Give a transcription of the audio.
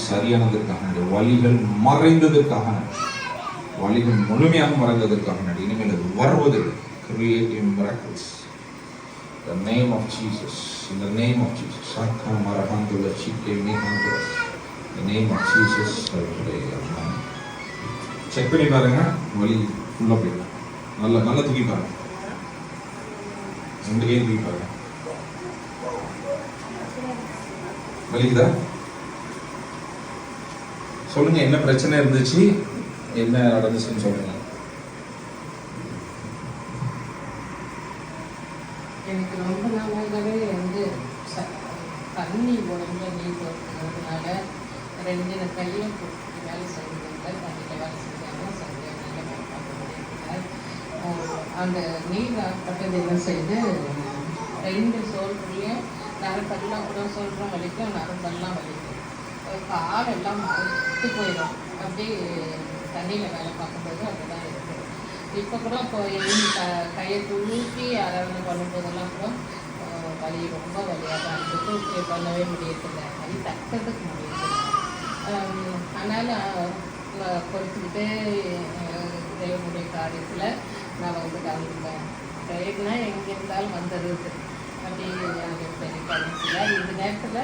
சரியானதற்காக நன்றி. வலிகள் மறைந்ததற்காக நன்றி. வலிகள் முழுமையாக மறைந்ததற்காக நன்றி. இனிமேல் அது வருவது creative miracles. The name of Jesus. In the name of Jesus. Sakha Marahandula Chikke Mehandula. The name of Jesus. Check பண்ணி பாருங்க. வலி ஃபுல்லா போயிடும். நல்லா தூக்கி பாருங்க. ரெண்டு கையும் தூக்கி பாருங்க. வலிக்குதா? சொல்லுங்க, என்ன பிரச்சனை இருந்துச்சு, என்ன நடந்துச்சுன்னு சொல்லுங்க. எனக்கு ரொம்ப நாளாகவே தண்ணி உடம்புல நீர் இருக்கிறதுனால ரெண்டு கையும் வேலை செய்யறதில்லை, தண்ணியில் வேலை செஞ்சாலும் சரியாக நல்ல பார்க்க முடியல. அந்த நீர் ஆக்கப்பட்டது என்ன செய்து ரெண்டு சோல்லையும் நரம்பெல்லாம் கூட சொல்கிறோம் வலிக்கும், நரம்பெல்லாம் வலிக்கும், காலெல்லாம் மறுத்து போயிடும். அப்படியே தண்ணியில் வேலை பார்க்கும்போது அப்படிதான் இருக்குது. இப்போ கூட கையை தூக்கி யாராவது பண்ணும்போதெல்லாம் கூட வலி ரொம்ப வலியாக தான் இருக்குது. தூக்கி பண்ணவே முடியறதில்லை, வலி தக்கிறதுக்கு முடியறதில்லை. அதனால் பொறுத்துக்கிட்டே தேவனுடைய காரியத்தில் நான் கலந்துப்பேன். ட்ரெயின்னா எங்கே இருந்தாலும் வந்துடுது. அப்படி எனக்கு பெரிய காரணம். இந்த நேரத்தில்